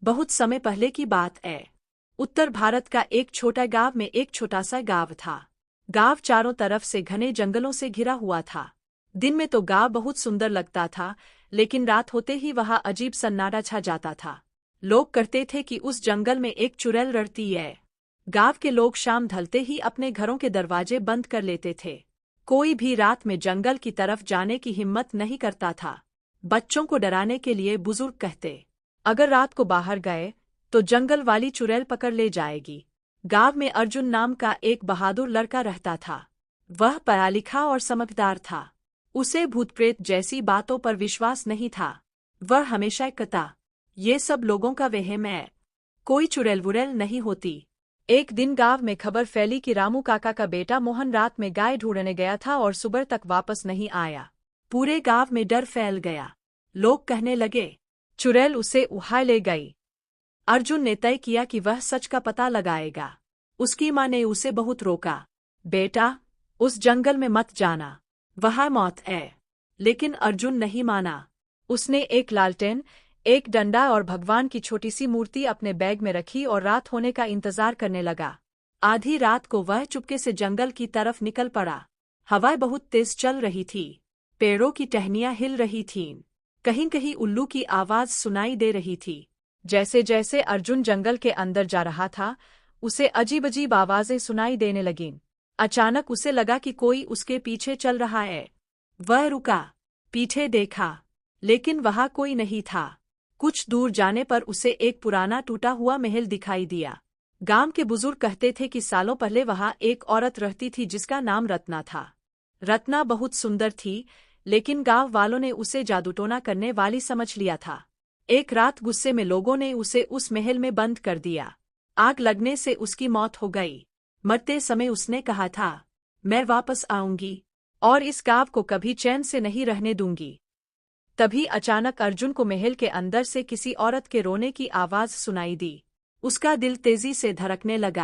बहुत समय पहले की बात है। उत्तर भारत का एक छोटा गांव में एक छोटा सा गांव था। गांव चारों तरफ से घने जंगलों से घिरा हुआ था। दिन में तो गांव बहुत सुंदर लगता था, लेकिन रात होते ही वहां अजीब सन्नाटा छा जाता था। लोग कहते थे कि उस जंगल में एक चुड़ैल रहती है। गांव के लोग शाम ढलते ही अपने घरों के दरवाजे बंद कर लेते थे। कोई भी रात में जंगल की तरफ जाने की हिम्मत नहीं करता था। बच्चों को डराने के लिए बुजुर्ग कहते, अगर रात को बाहर गए तो जंगल वाली चुड़ैल पकड़ ले जाएगी। गांव में अर्जुन नाम का एक बहादुर लड़का रहता था। वह पढ़ा लिखा और समझदार था। उसे भूत प्रेत जैसी बातों पर विश्वास नहीं था। वह हमेशा कहता, ये सब लोगों का वहम है, कोई चुड़ैल वुड़ैल नहीं होती। एक दिन गांव में खबर फैली कि रामू काका का बेटा मोहन रात में गाय ढूंढने गया था और सुबह तक वापस नहीं आया। पूरे गांव में डर फैल गया। लोग कहने लगे, चुड़ैल उसे उठा ले गई। अर्जुन ने तय किया कि वह सच का पता लगाएगा। उसकी माँ ने उसे बहुत रोका, बेटा उस जंगल में मत जाना, वहाँ मौत है। लेकिन अर्जुन नहीं माना। उसने एक लालटेन, एक डंडा और भगवान की छोटी सी मूर्ति अपने बैग में रखी और रात होने का इंतजार करने लगा। आधी रात को वह चुपके से जंगल की तरफ निकल पड़ा। हवा बहुत तेज चल रही थी। पेड़ों की टहनियां हिल रही थीं। कहीं कहीं उल्लू की आवाज सुनाई दे रही थी। जैसे जैसे अर्जुन जंगल के अंदर जा रहा था, उसे अजीब अजीब आवाजें सुनाई देने लगीं। अचानक उसे लगा कि कोई उसके पीछे चल रहा है। वह रुका, पीछे देखा, लेकिन वहां कोई नहीं था। कुछ दूर जाने पर उसे एक पुराना टूटा हुआ महल दिखाई दिया। गांव के बुजुर्ग कहते थे कि सालों पहले वहां एक औरत रहती थी जिसका नाम रत्ना था। रत्ना बहुत सुंदर थी, लेकिन गांव वालों ने उसे जादूटोना करने वाली समझ लिया था। एक रात गुस्से में लोगों ने उसे उस महल में बंद कर दिया। आग लगने से उसकी मौत हो गई। मरते समय उसने कहा था, मैं वापस आऊंगी और इस गांव को कभी चैन से नहीं रहने दूंगी। तभी अचानक अर्जुन को महल के अंदर से किसी औरत के रोने की आवाज सुनाई दी। उसका दिल तेजी से धड़कने लगा।